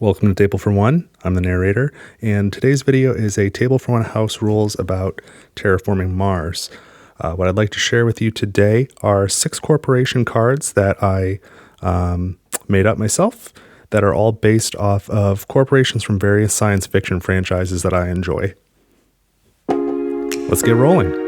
Welcome to Table for One. I'm the narrator, and today's video is a Table for One house rules about Terraforming Mars. What I'd like to share with you today are 6 corporation cards that I made up myself that are all based off of corporations from various science fiction franchises that I enjoy. Let's get rolling.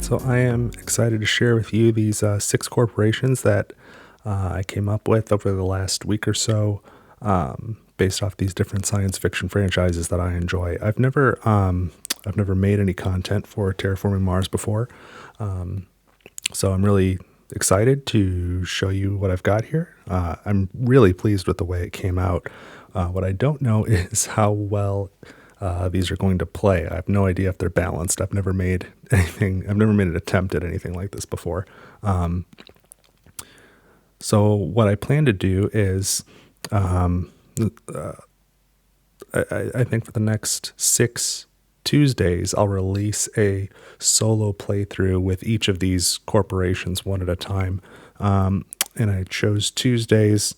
So I am excited to share with you these 6 corporations that I came up with over the last week or so, based off these different science fiction franchises that I enjoy. I've never made any content for Terraforming Mars before, so I'm really excited to show you what I've got here. I'm really pleased with the way it came out. What I don't know is how well these are going to play. I have no idea if they're balanced. I've never made an attempt at anything like this before. So what I plan to do is, I think for the next 6 Tuesdays, I'll release a solo playthrough with each of these corporations one at a time. And I chose Tuesdays,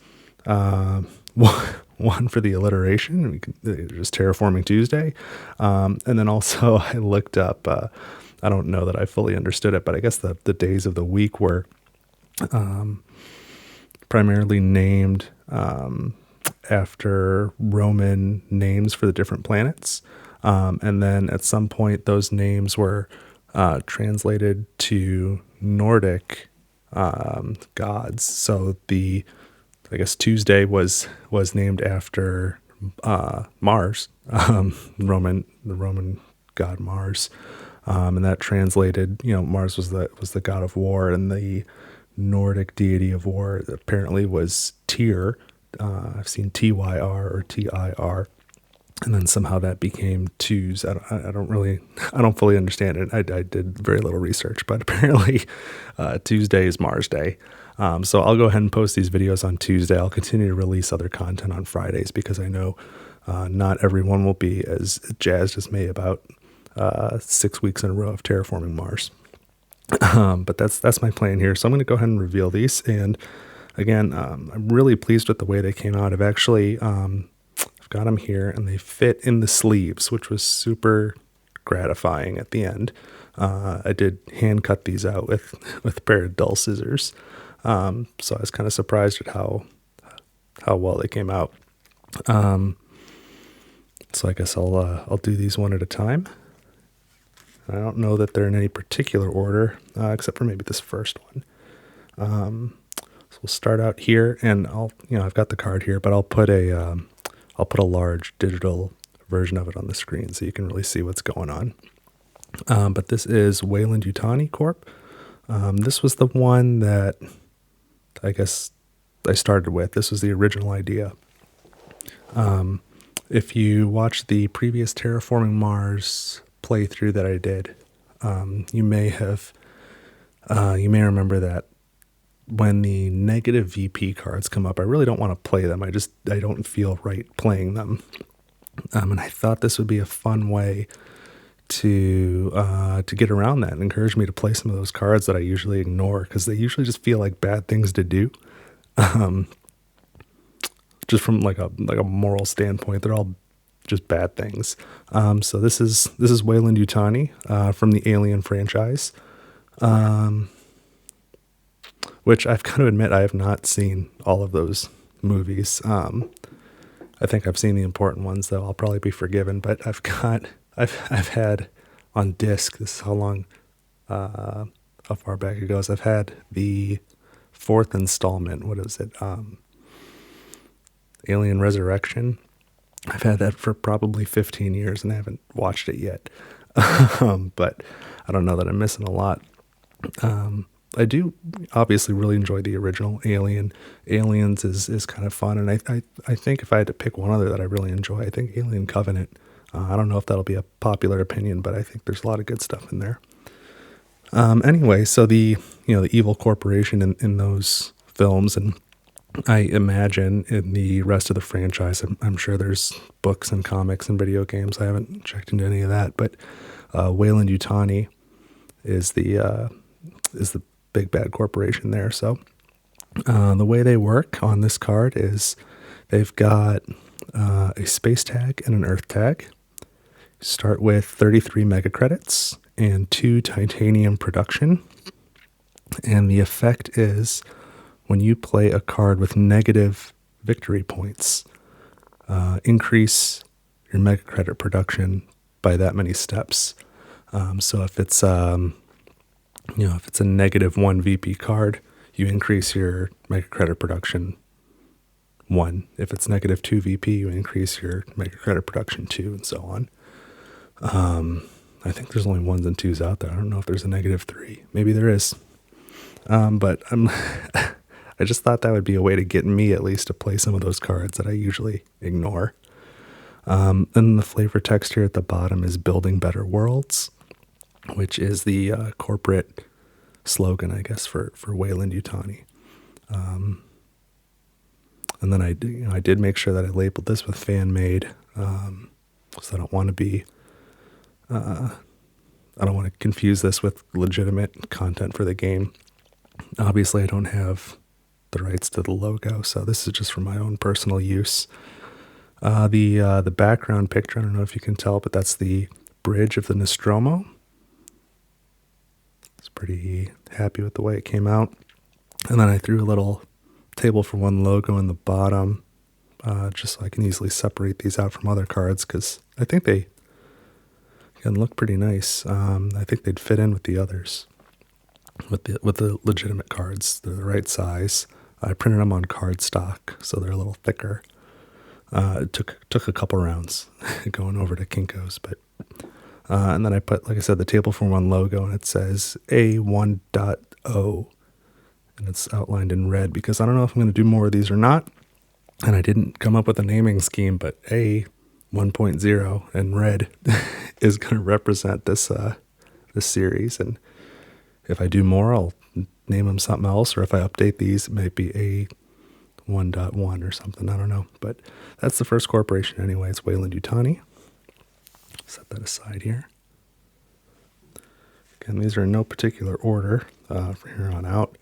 one for the alliteration, just Terraforming Tuesday. And then also I looked up, I don't know that I fully understood it, but I guess the days of the week were primarily named after Roman names for the different planets. And then at some point those names were translated to Nordic gods. So I guess Tuesday was named after Mars, the Roman god Mars, and that translated. Mars was the god of war, and the Nordic deity of war apparently was Tyr. I've seen Tyr or Tir, and then somehow that became Tues. I don't fully understand it. I did very little research, but apparently Tuesday is Mars Day. So I'll go ahead and post these videos on Tuesday. I'll continue to release other content on Fridays because I know not everyone will be as jazzed as me about 6 weeks in a row of Terraforming Mars. But that's my plan here. So I'm going to go ahead and reveal these. And again, I'm really pleased with the way they came out. I've actually I've got them here, and they fit in the sleeves, which was super gratifying at the end. I did hand cut these out with a pair of dull scissors. So I was kind of surprised at how well they came out. So I guess I'll do these one at a time. I don't know that they're in any particular order, except for maybe this first one. So we'll start out here, and I've got the card here, but I'll put a large digital version of it on the screen so you can really see what's going on. But this is Weyland-Yutani Corp. This was the one that I guess I started with. This was the original idea. If you watch the previous Terraforming Mars playthrough that I did, you may remember that when the negative VP cards come up, I really don't want to play them. I don't feel right playing them. And I thought this would be a fun way to get around that and encourage me to play some of those cards that I usually ignore because they usually just feel like bad things to do. Just from like a moral standpoint, they're all just bad things. So this is Weyland-Yutani from the Alien franchise, which I've got to admit I have not seen all of those movies. I think I've seen the important ones, though. I'll probably be forgiven, but I've had on disc, this is how far back it goes. I've had the 4th installment. What is it? Alien Resurrection. I've had that for probably 15 years and I haven't watched it yet. But I don't know that I'm missing a lot. I do obviously really enjoy the original Alien. Aliens is kind of fun. And I think if I had to pick one other that I really enjoy, I think Alien Covenant I don't know if that'll be a popular opinion, but I think there's a lot of good stuff in there. Anyway, so the evil corporation in those films, and I imagine in the rest of the franchise, I'm sure there's books and comics and video games. I haven't checked into any of that, but Weyland-Yutani is the big bad corporation there. So the way they work on this card is they've got a space tag and an earth tag. Start with 33 mega credits and 2 titanium production. And the effect is when you play a card with negative victory points, increase your mega credit production by that many steps. So if it's if it's a -1 VP card, you increase your mega credit production 1. If it's -2 VP, you increase your mega credit production 2, and so on. I think there's only 1s and 2s out there. I don't know if there's a -3. Maybe there is. But I just thought that would be a way to get me at least to play some of those cards that I usually ignore. And the flavor text here at the bottom is building better worlds, which is the corporate slogan, I guess, for Weyland-Yutani. And then I did make sure that I labeled this with fan made, because I don't want to confuse this with legitimate content for the game. Obviously, I don't have the rights to the logo, so this is just for my own personal use. The background picture, I don't know if you can tell, but that's the bridge of the Nostromo. I was pretty happy with the way it came out. And then I threw a little table for one logo in the bottom, just so I can easily separate these out from other cards, because I think they can look pretty nice. I think they'd fit in with the others, with the legitimate cards. They're the right size. I printed them on cardstock, so they're a little thicker. It took a couple rounds going over to Kinko's, but and then I put, like I said, the table for one logo, and it says A1.0, and it's outlined in red because I don't know if I'm going to do more of these or not, and I didn't come up with a naming scheme, but A1.0 in red is going to represent this series, and if I do more, I'll name them something else, or if I update these, it might be A1.1 or something, I don't know, but that's the first corporation anyway. It's Weyland-Yutani. Set that aside here. Again, these are in no particular order from here on out.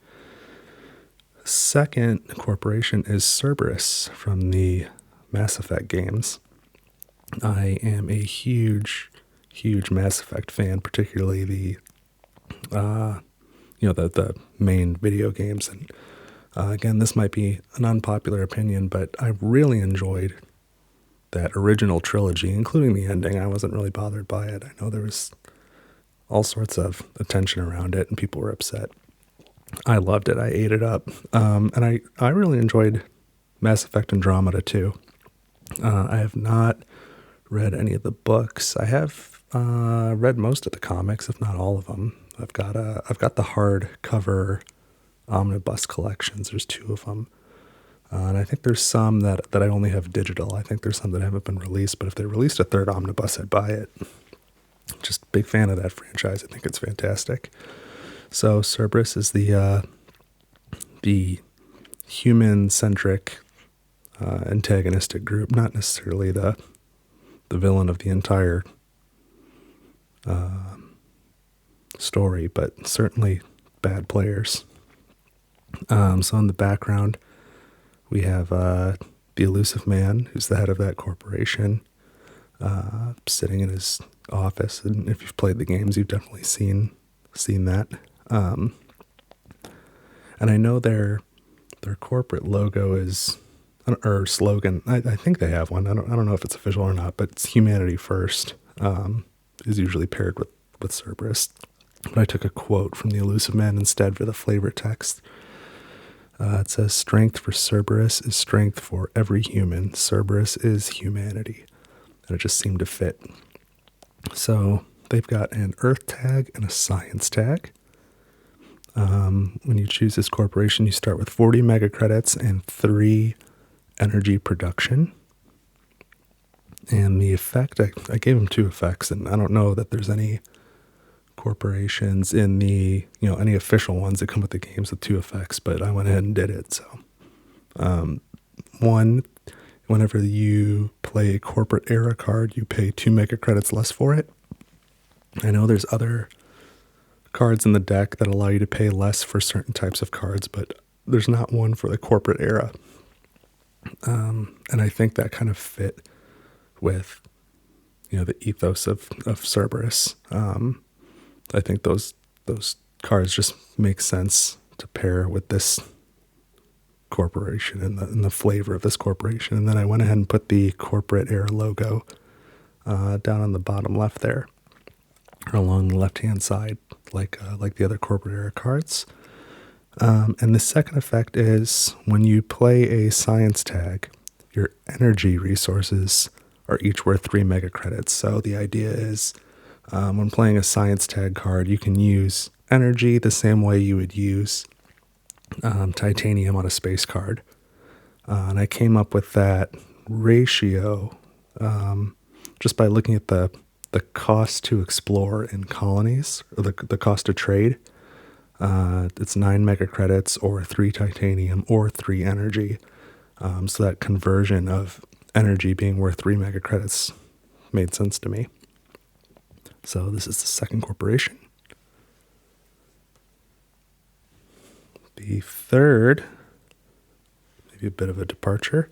Second corporation is Cerberus from the Mass Effect games. I am a huge Mass Effect fan, particularly the main video games. And again, this might be an unpopular opinion, but I really enjoyed that original trilogy, including the ending. I wasn't really bothered by it. I know there was all sorts of attention around it, and people were upset. I loved it. I ate it up. And I really enjoyed Mass Effect Andromeda too. I have not read any of the books. I have read most of the comics, if not all of them. I've got the hardcover omnibus collections. There's 2 of them. And I think there's some that I only have digital. I think there's some that haven't been released, but if they released a 3rd omnibus, I'd buy it. Just a big fan of that franchise. I think it's fantastic. So Cerberus is the human-centric antagonistic group, not necessarily the villain of the entire story, but certainly bad players. So in the background, we have the elusive man, who's the head of that corporation, sitting in his office. And if you've played the games, you've definitely seen that. And I know their corporate logo is, or slogan, I think they have one. I don't know if it's official or not, but it's humanity first, is usually paired with Cerberus. But I took a quote from the elusive man instead for the flavor text. It says, "Strength for Cerberus is strength for every human. Cerberus is humanity." And it just seemed to fit. So they've got an Earth tag and a Science tag. When you choose this corporation, you start with 40 mega credits and 3 energy production. And the effect, I gave him 2 effects, and I don't know that there's any corporations in the, any official ones that come with the games with 2 effects, but I went ahead and did it. So, one, whenever you play a corporate era card, you pay 2 mega credits less for it. I know there's other cards in the deck that allow you to pay less for certain types of cards, but there's not one for the corporate era. And I think that kind of fit with, the ethos of Cerberus. I think those cards just make sense to pair with this corporation and the flavor of this corporation. And then I went ahead and put the corporate era logo down on the bottom left there, or along the left-hand side, like the other corporate era cards. And the second effect is when you play a science tag, your energy resources are each worth 3 mega credits. So the idea is when playing a science tag card, you can use energy the same way you would use titanium on a space card. And I came up with that ratio just by looking at the cost to explore in colonies, or the cost to trade. It's 9 mega credits or 3 titanium or 3 energy. So that conversion of energy being worth 3 mega credits made sense to me. So this is the second corporation. The third, maybe a bit of a departure,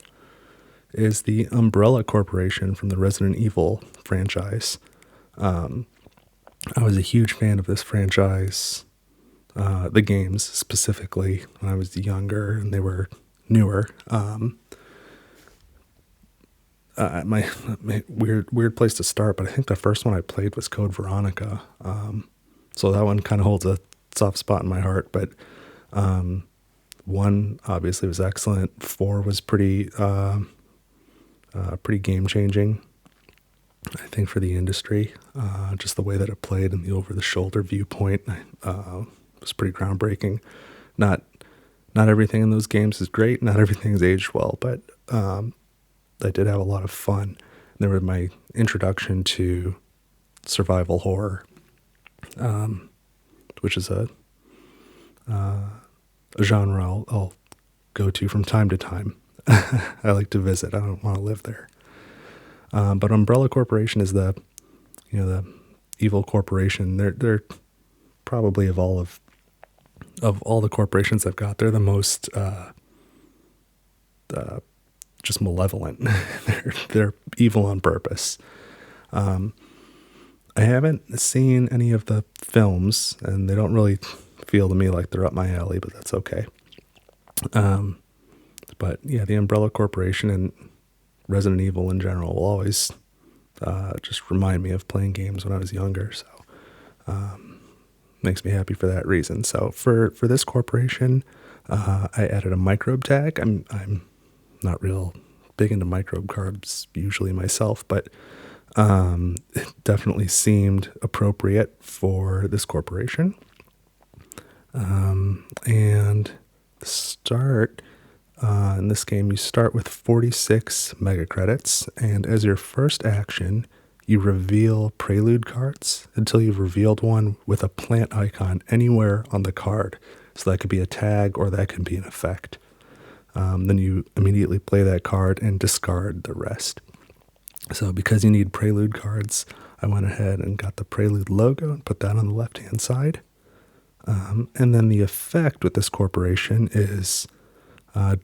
is the Umbrella Corporation from the Resident Evil franchise. I was a huge fan of this franchise, the games specifically, when I was younger and they were newer. My weird place to start, but I think the first one I played was Code Veronica. So that one kind of holds a soft spot in my heart, but 1 obviously was excellent. 4 was pretty game changing, I think, for the industry. Just the way that it played and the over the shoulder viewpoint was pretty groundbreaking. Not everything in those games is great. Not everything's aged well, but I did have a lot of fun. They were my introduction to survival horror, which is a genre I'll go to from time to time. I like to visit. I don't want to live there. But Umbrella Corporation is the evil corporation. They're probably of all the corporations I've got, they're the most just malevolent. They're evil on purpose. I haven't seen any of the films, and they don't really feel to me like they're up my alley, but that's okay. But yeah, the Umbrella Corporation and Resident Evil in general will always just remind me of playing games when I was younger. So makes me happy for that reason. So for this corporation, I added a microbe tag. I'm not real big into microbe cards usually myself, but it definitely seemed appropriate for this corporation. And the start in this game, you start with 46 mega credits, and as your first action, you reveal prelude cards until you've revealed one with a plant icon anywhere on the card. So that could be a tag or that could be an effect. Then you immediately play that card and discard the rest. So because you need prelude cards, I went ahead and got the prelude logo and put that on the left-hand side. And then the effect with this corporation is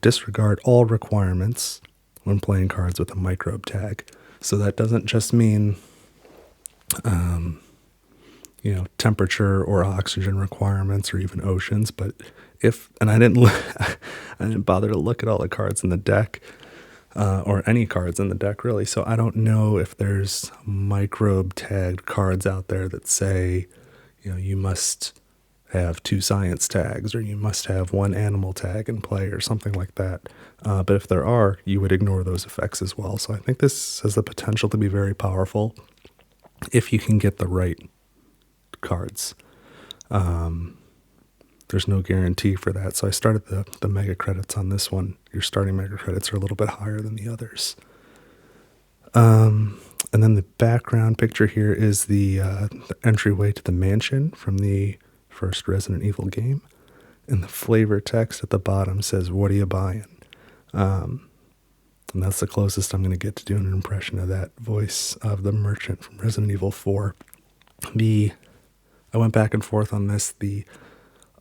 disregard all requirements when playing cards with a microbe tag. So that doesn't just mean, temperature or oxygen requirements or even oceans, but I didn't bother to look at all the cards in the deck, or any cards in the deck really. So I don't know if there's microbe tagged cards out there that say, you must have 2 science tags or you must have 1 animal tag in play or something like that. But if there are, you would ignore those effects as well. So I think this has the potential to be very powerful if you can get the right cards. There's no guarantee for that. So I started the mega credits on this one. Your starting mega credits are a little bit higher than the others. And then the background picture here is the entryway to the mansion from the first Resident Evil game. And the flavor text at the bottom says, "What are you buying?" And that's the closest I'm going to get to doing an impression of that voice of the merchant from Resident Evil 4. I went back and forth on this. The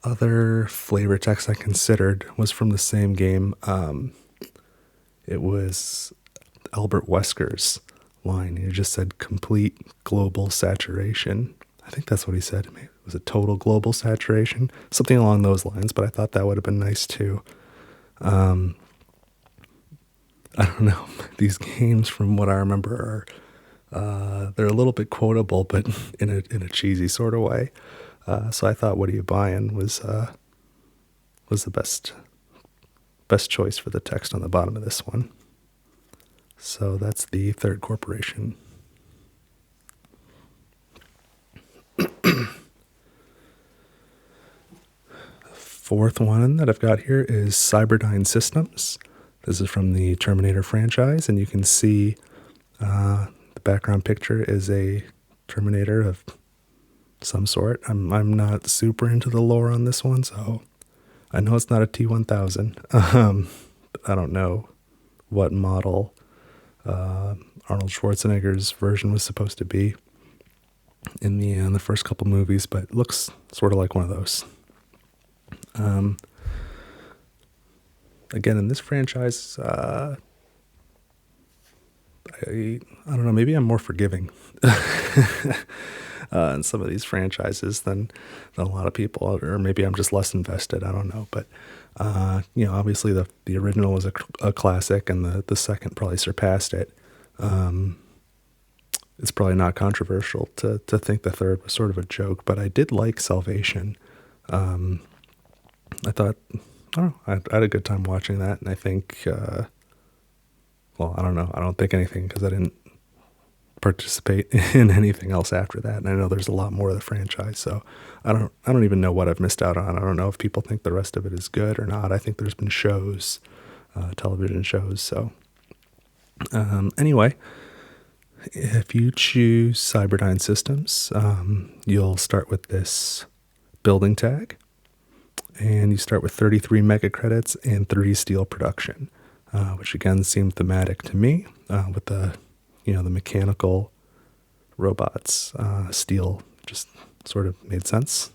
other flavor text I considered was from the same game. It was Albert Wesker's line. He just said complete global saturation. I think that's what he said. Maybe it was a total global saturation, something along those lines, but I thought that would have been nice too. I don't know. These games, from what I remember, are they're a little bit quotable, but in a cheesy sort of way. So I thought "What are you buying?" was the best choice for the text on the bottom of this one. So that's the third corporation. Fourth one that I've got here is Cyberdyne Systems. This is from the Terminator franchise, and you can see the background picture is a Terminator of some sort. I'm not super into the lore on this one, so I know it's not a T-1000. I don't know what model Arnold Schwarzenegger's version was supposed to be in the first couple movies, but it looks sort of like one of those. Again, in this franchise, I don't know, maybe I'm more forgiving in some of these franchises than a lot of people, or maybe I'm just less invested. I don't know, but obviously the original was a classic, and the second probably surpassed it. It's probably not controversial to think the third was sort of a joke, but I did like Salvation. I thought, I had a good time watching that, and I think, I don't know. I don't think anything, because I didn't participate in anything else after that, and I know there's a lot more of the franchise, so I don't even know what I've missed out on. I don't know if people think the rest of it is good or not. I think there's been shows, television shows, so anyway, if you choose Cyberdyne Systems, you'll start with this building tag, and you start with 33 mega credits and 30 steel production, which again seemed thematic to me, with the mechanical robots. Steel just sort of made sense.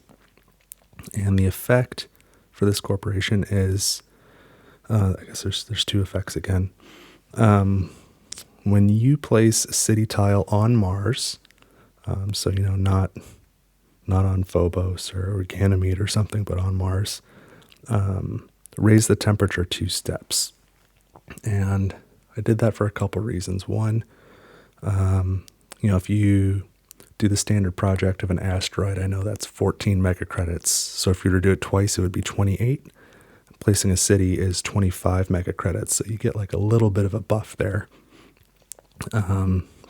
And the effect for this corporation is, I guess there's two effects again. When you place a city tile on Mars, so not on Phobos or Ganymede or something, but on Mars, raise the temperature 2 steps. And I did that for a couple reasons. One, if you do the standard project of an asteroid, I know that's 14 mega credits. So if you were to do it twice, it would be 28. Placing a city is 25 mega credits. So you get like a little bit of a buff there,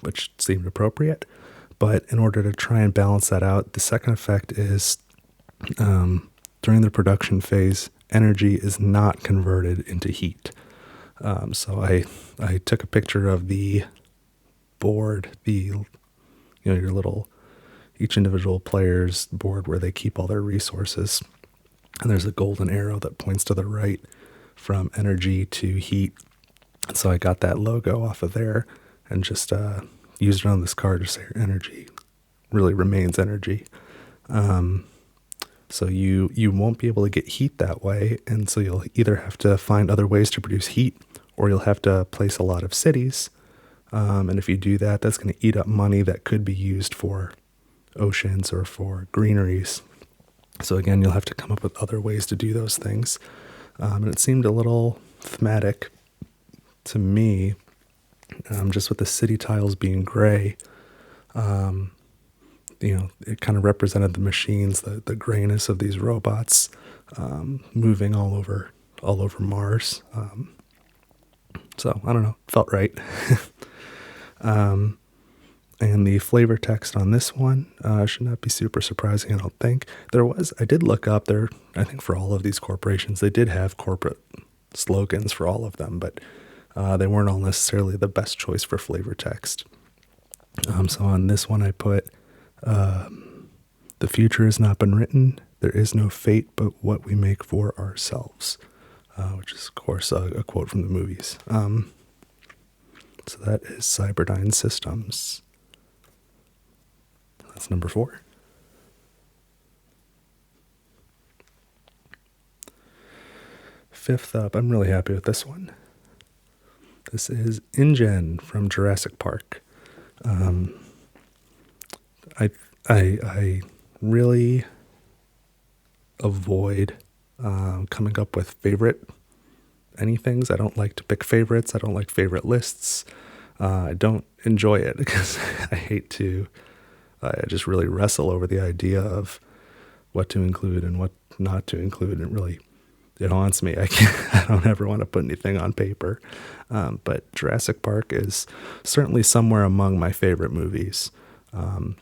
which seemed appropriate. But in order to try and balance that out, the second effect is, during the production phase, energy is not converted into heat. So I took a picture of the board, your little, each individual player's board where they keep all their resources. And there's a golden arrow that points to the right from energy to heat. So I got that logo off of there and just used it on this card to say energy really remains energy. So you won't be able to get heat that way, and so you'll either have to find other ways to produce heat, or you'll have to place a lot of cities. And if you do that, that's going to eat up money that could be used for oceans or for greeneries. So again, you'll have to come up with other ways to do those things. And it seemed a little thematic to me, just with the city tiles being gray. It kind of represented the machines, the grayness of these robots, moving all over Mars. So I don't know, felt right. And the flavor text on this one should not be super surprising, I don't think. I did look up there, I think for all of these corporations, they did have corporate slogans for all of them, but they weren't all necessarily the best choice for flavor text. So on this one I put, the future has not been written. There is no fate but what we make for ourselves, which is, of course, a quote from the movies. So that is Cyberdyne Systems. That's number 4. Fifth up, I'm really happy with this one. This is InGen from Jurassic Park. I really avoid coming up with favorite anythings. I don't like to pick favorites. I don't like favorite lists. I don't enjoy it because I just really wrestle over the idea of what to include and what not to include. And it haunts me. I don't ever want to put anything on paper. But Jurassic Park is certainly somewhere among my favorite movies. And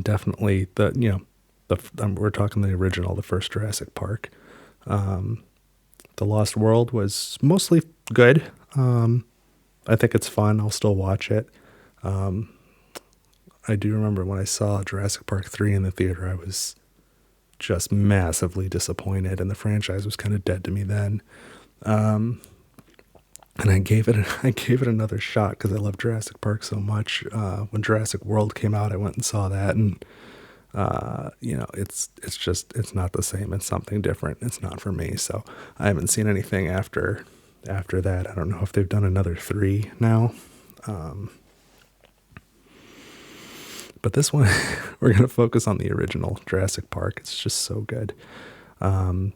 definitely we're talking the original, the first Jurassic Park. The Lost World was mostly good. I think it's fun. I'll still watch it. I do remember when I saw Jurassic Park 3 in the theater, I was just massively disappointed, and the franchise was kind of dead to me then. And I gave it another shot because I love Jurassic Park so much. When Jurassic World came out, I went and saw that, and it's not the same. It's something different. It's not for me. So I haven't seen anything after that. I don't know if they've done another 3 now. But this one, we're going to focus on the original Jurassic Park. It's just so good. So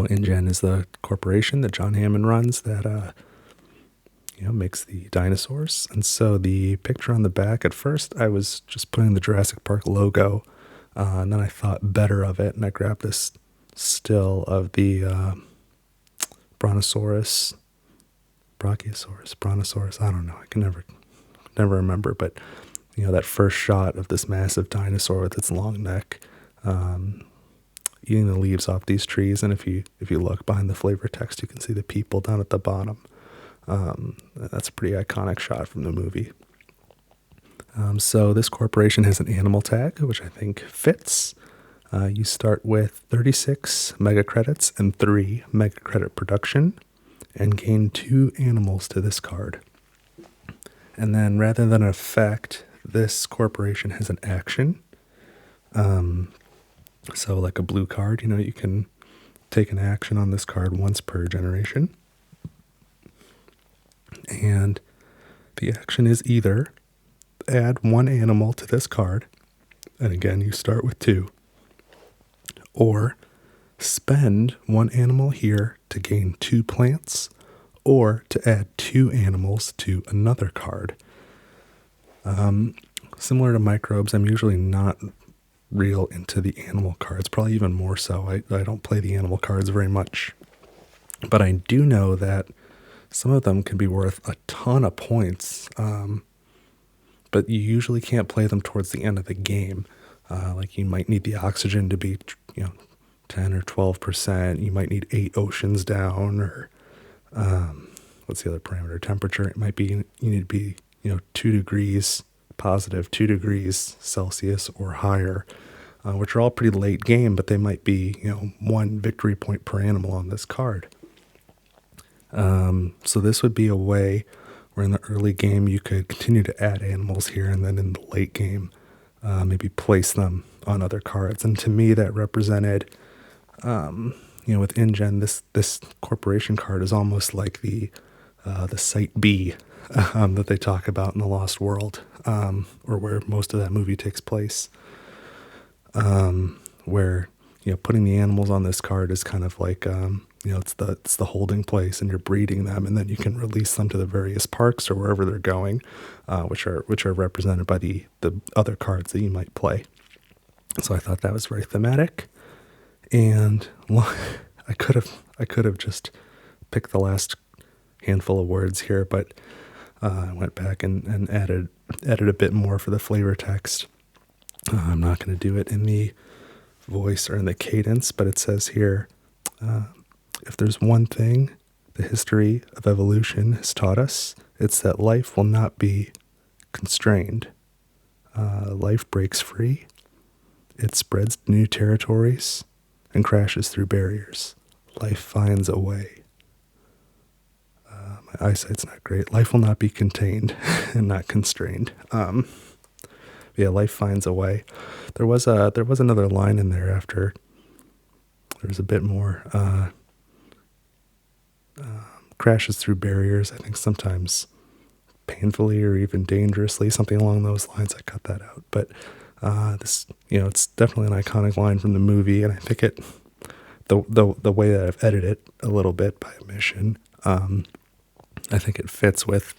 InGen is the corporation that John Hammond runs that makes the dinosaurs. And so the picture on the back, at first I was just putting the Jurassic Park logo, and then I thought better of it, and I grabbed this still of the Brontosaurus, Brontosaurus, I don't know, I can never remember, but that first shot of this massive dinosaur with its long neck eating the leaves off these trees, and if you look behind the flavor text, you can see the people down at the bottom. That's a pretty iconic shot from the movie. So this corporation has an animal tag, which I think fits. You start with 36 mega credits and 3 mega credit production, and gain 2 animals to this card. And then rather than an effect, this corporation has an action. So like a blue card, you can take an action on this card once per generation. And the action is either add 1 animal to this card, and again, you start with 2, or spend 1 animal here to gain 2 plants, or to add 2 animals to another card. Similar to microbes, I'm usually not real into the animal cards, probably even more so. I don't play the animal cards very much. But I do know that some of them can be worth a ton of points, but you usually can't play them towards the end of the game. Like you might need the oxygen to be 10 or 12%. You might need 8 oceans down, or what's the other parameter? Temperature. It might be you need to be 2 degrees positive, 2 degrees Celsius or higher, which are all pretty late game, but they might be 1 victory point per animal on this card. So this would be a way where in the early game you could continue to add animals here, and then in the late game maybe place them on other cards. And to me that represented with InGen, this corporation card is almost like the Site B that they talk about in The Lost World, or where most of that movie takes place, where putting the animals on this card is kind of like it's the holding place, and you're breeding them, and then you can release them to the various parks or wherever they're going, which are represented by the other cards that you might play. So I thought that was very thematic, and I could have just picked the last handful of words here, but I went back and added a bit more for the flavor text. I'm not going to do it in the voice or in the cadence, but it says here, if there's one thing the history of evolution has taught us, it's that life will not be constrained. Life breaks free. It spreads to new territories and crashes through barriers. Life finds a way. My eyesight's not great. Life will not be contained and not constrained. Yeah, life finds a way. There was another line in there after. There was a bit more. Crashes through barriers. I think sometimes painfully or even dangerously, something along those lines. I cut that out, but this, it's definitely an iconic line from the movie, and I think the way that I've edited it a little bit by omission, I think it fits with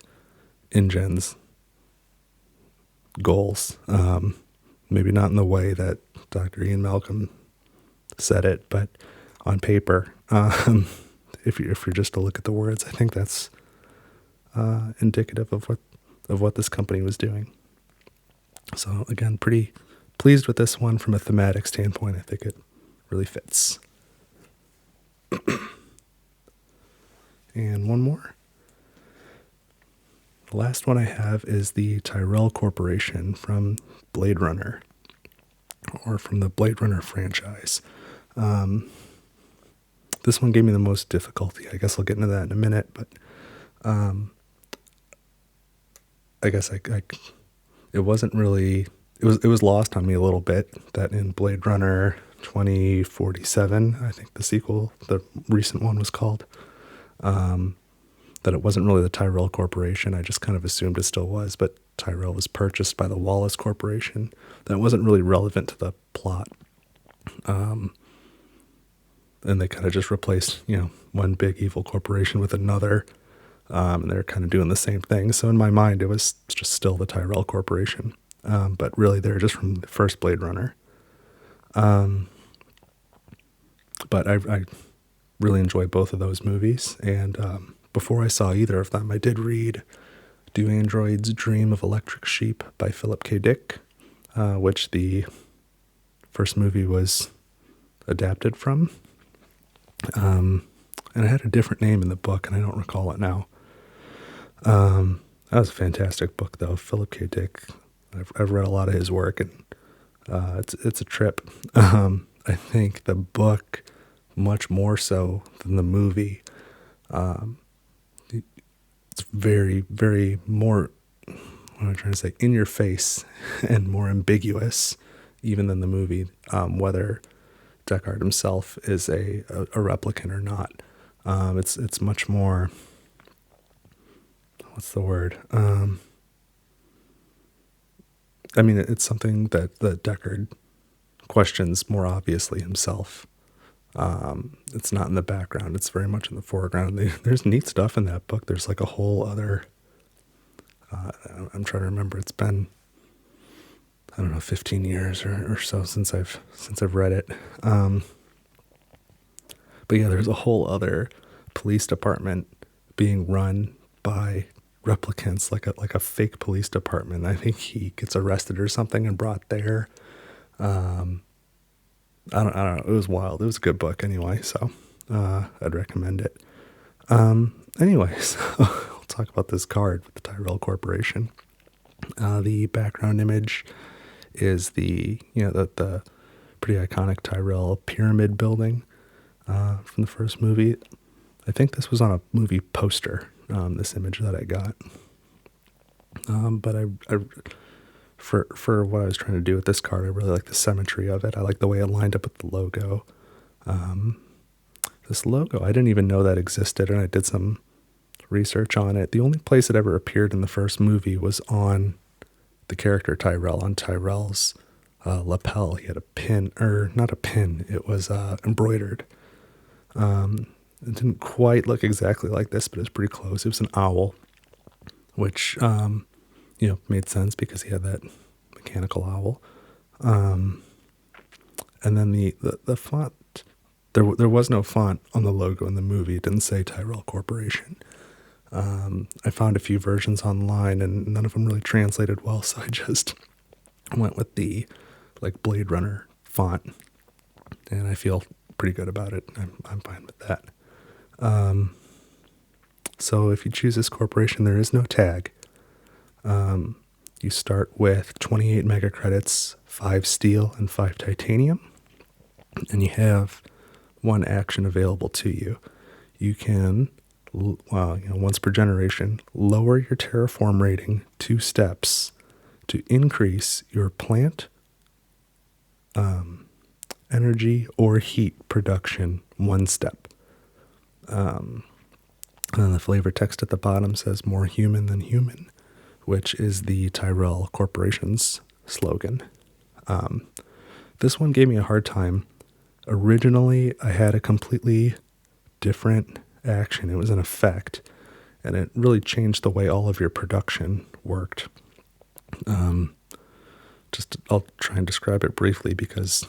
InGen's goals. Maybe not in the way that Dr. Ian Malcolm said it, but on paper, if you're just to look at the words, I think that's indicative of what this company was doing. So again, pretty pleased with this one from a thematic standpoint. I think it really fits. And one more. The last one I have is the Tyrell Corporation from Blade Runner, or from the Blade Runner franchise. This one gave me the most difficulty. I guess I'll get into that in a minute, but I guess it wasn't really, it was lost on me a little bit that in Blade Runner 2047, I think the sequel, the recent one was called, that it wasn't really the Tyrell Corporation. I just kind of assumed it still was, but Tyrell was purchased by the Wallace Corporation. That wasn't really relevant to the plot. And they kind of just replaced, one big evil corporation with another. And they're kind of doing the same thing. So in my mind, it was just still the Tyrell Corporation. But really, they're just from the first Blade Runner. But I really enjoy both of those movies. And before I saw either of them, I did read Do Androids Dream of Electric Sheep by Philip K. Dick, which the first movie was adapted from. And it had a different name in the book, and I don't recall it now. That was a fantastic book, though. Philip K. Dick. I've read a lot of his work, and it's a trip. I think the book, much more so than the movie, it's very, very more, what am I trying to say, in your face and more ambiguous even than the movie, whether Deckard himself is a replicant or not. It's much more, what's the word? It's something that Deckard questions more obviously himself. It's not in the background. It's very much in the foreground. There's neat stuff in that book. There's like a whole other, I'm trying to remember. It's been, 15 years or so since I've read it. But yeah, there's a whole other police department being run by replicants, like a fake police department. I think he gets arrested or something and brought there. I don't know. It was wild. It was a good book anyway, so I'd recommend it. Anyways, I'll talk about this card with the Tyrell Corporation. The background image is the pretty iconic Tyrell pyramid building from the first movie. I think this was on a movie poster, this image that I got. But I for what I was trying to do with this card, I really like the symmetry of it. I like the way it lined up with the logo. This logo, I didn't even know that existed, and I did some research on it. The only place it ever appeared in the first movie was on the character Tyrell, on Tyrell's lapel. He had a pin, or not a pin, it was embroidered. It didn't quite look exactly like this, but it was pretty close. It was an owl, which, made sense because he had that mechanical owl. And then the font, there was no font on the logo in the movie. It didn't say Tyrell Corporation. I found a few versions online, and none of them really translated well, so I just went with the Blade Runner font, and I feel pretty good about it. I'm fine with that. So if you choose this corporation, there is no tag. You start with 28 mega credits, 5 steel, and 5 titanium, and you have one action available to you. You can, once per generation, lower your terraform rating 2 steps to increase your plant energy or heat production 1 step. And then the flavor text at the bottom says more human than human, which is the Tyrell Corporation's slogan. This one gave me a hard time. Originally, I had a completely different action. It was an effect, and it really changed the way all of your production worked. I'll try and describe it briefly because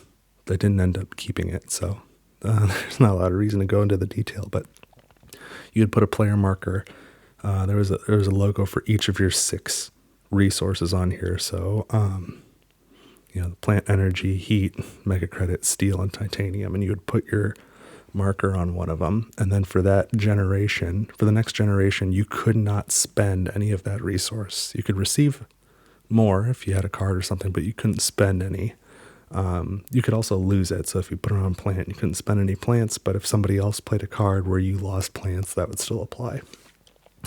I didn't end up keeping it, so there's not a lot of reason to go into the detail, but you'd put a player marker. There was a logo for each of your 6 resources on here. So, the plant energy, heat, mega credit, steel, and titanium, and you would put your marker on one of them. And then for that generation, for the next generation, you could not spend any of that resource. You could receive more if you had a card or something, but you couldn't spend any. You could also lose it. So if you put it on plant, you couldn't spend any plants, but if somebody else played a card where you lost plants, that would still apply.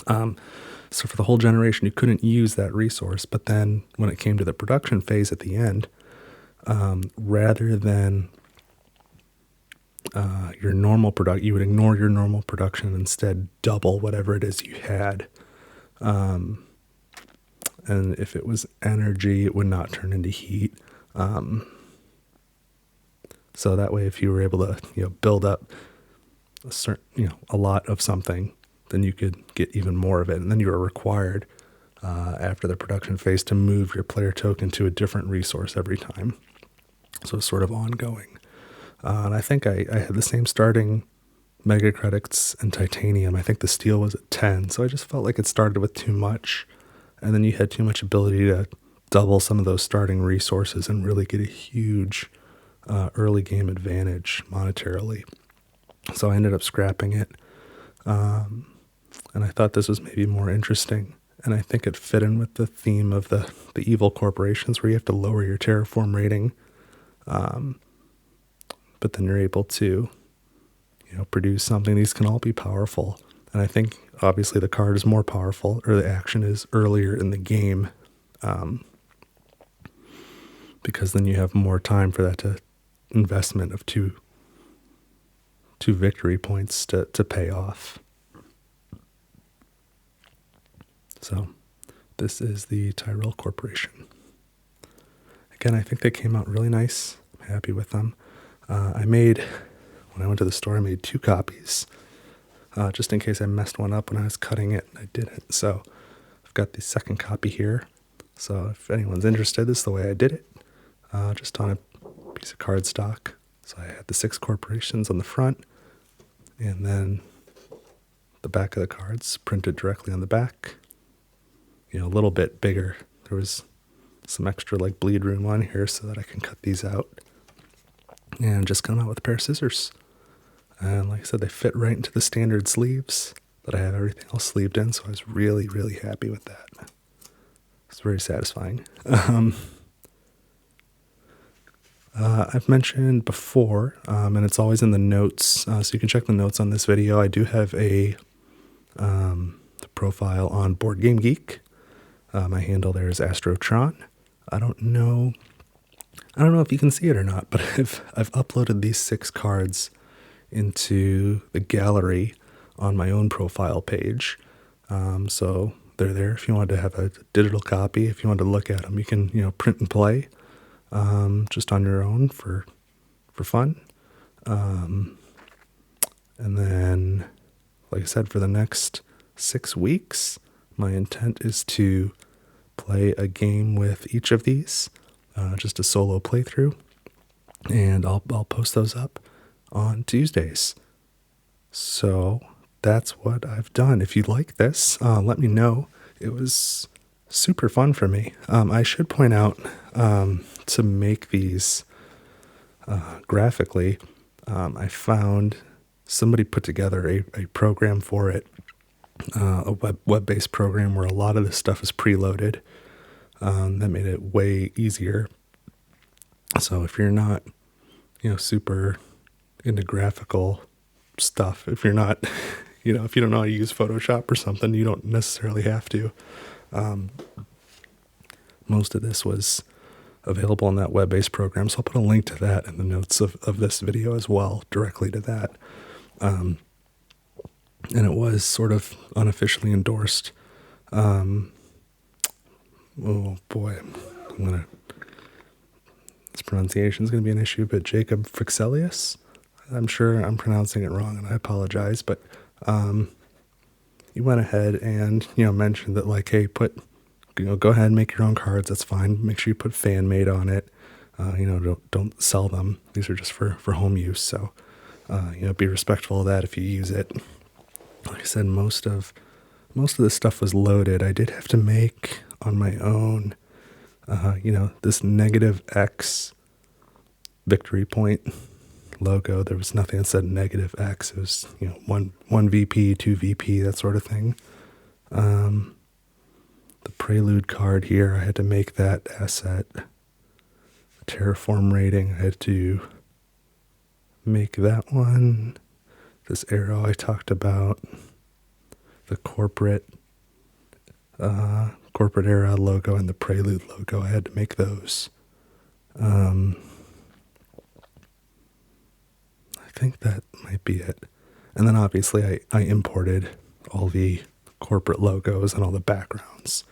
So for the whole generation, you couldn't use that resource. But then when it came to the production phase at the end, rather than your normal product, you would ignore your normal production and instead double whatever it is you had. And if it was energy, it would not turn into heat. So that way, if you were able to, build up a lot of something, then you could get even more of it. And then you were required, after the production phase, to move your player token to a different resource every time. So it's sort of ongoing. And I think I had the same starting mega credits and titanium. I think the steel was at 10. So I just felt like it started with too much. And then you had too much ability to double some of those starting resources and really get a huge early game advantage monetarily. So I ended up scrapping it. And I thought this was maybe more interesting. And I think it fit in with the theme of the evil corporations where you have to lower your terraform rating. But then you're able to, produce something. These can all be powerful. And I think obviously the card is more powerful, or the action is earlier in the game. Because then you have more time for that investment of two victory points to pay off. So this is the Tyrell Corporation. Again, I think they came out really nice. I'm happy with them. When I went to the store, I made 2 copies, just in case I messed one up when I was cutting it. I didn't. So I've got the second copy here. So if anyone's interested, this is the way I did it. Just on a piece of cardstock. So I had the 6 corporations on the front, and then the back of the cards printed directly on the back. A little bit bigger. There was some extra bleed room on here so that I can cut these out. And just come out with a pair of scissors. And like I said, they fit right into the standard sleeves, but I have everything else sleeved in, so I was really, really happy with that. It's very satisfying. I've mentioned before, and it's always in the notes, so you can check the notes on this video. I do have a profile on Board Game Geek. My handle there is Astrotron. I don't know if you can see it or not, but I've uploaded these 6 cards into the gallery on my own profile page. So they're there if you wanted to have a digital copy. If you wanted to look at them, you can print and play just on your own for fun. And then, like I said, for the next 6 weeks, my intent is to play a game with each of these. Just a solo playthrough, and I'll post those up on Tuesdays. So that's what I've done. If you like this, let me know. It was super fun for me. I should point out, to make these graphically, I found somebody put together a program for it, a web-based program where a lot of this stuff is preloaded. That made it way easier. So if you're not, super into graphical stuff, if you're not, if you don't know how to use Photoshop or something, you don't necessarily have to. Most of this was available in that web-based program, so I'll put a link to that in the notes of this video as well, directly to that. And it was sort of unofficially endorsed. Oh boy, this pronunciation is going to be an issue, but Jacob Fixelius, I'm sure I'm pronouncing it wrong and I apologize, but he went ahead and, mentioned that like, hey, go ahead and make your own cards. That's fine. Make sure you put fan made on it. Don't sell them. These are just for home use. So, be respectful of that if you use it. Like I said, most of this stuff was loaded. I did have to make on my own, this -X victory point logo. There was nothing that said -X. It was, one VP, 2 VP, that sort of thing. The Prelude card here, I had to make that asset. The Terraform rating, I had to make that one. This arrow I talked about. The corporate era logo and the Prelude logo, I had to make those. I think that might be it. And then obviously I imported all the corporate logos and all the backgrounds.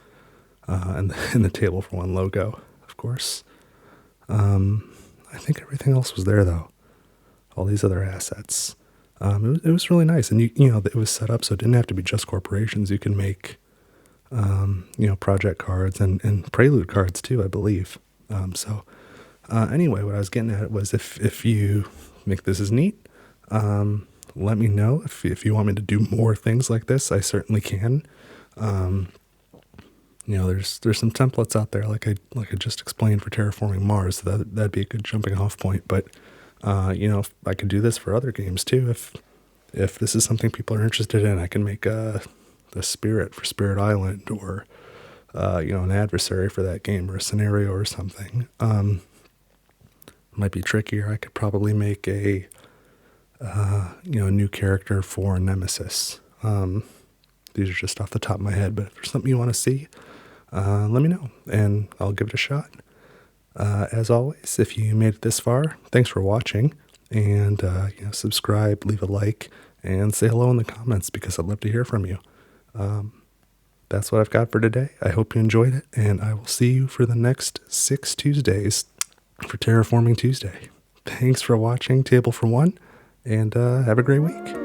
And the Table for One logo, of course. I think everything else was there, though. All these other assets. It was really nice. And, it was set up so it didn't have to be just corporations. You can make, project cards and Prelude cards, too, I believe. Anyway, what I was getting at was if you think this is neat, let me know. If you want me to do more things like this, I certainly can. There's some templates out there, like I just explained for Terraforming Mars. That'd be a good jumping off point. But if I could do this for other games too. If this is something people are interested in, I can make the Spirit for Spirit Island, or an adversary for that game, or a scenario or something. Might be trickier. I could probably make a new character for Nemesis. These are just off the top of my head, but if there's something you want to see, let me know, and I'll give it a shot. As always, if you made it this far, thanks for watching, and subscribe, leave a like, and say hello in the comments, because I'd love to hear from you. That's what I've got for today. I hope you enjoyed it, and I will see you for the next 6 Tuesdays for Terraforming Tuesday. Thanks for watching Table for One, and have a great week.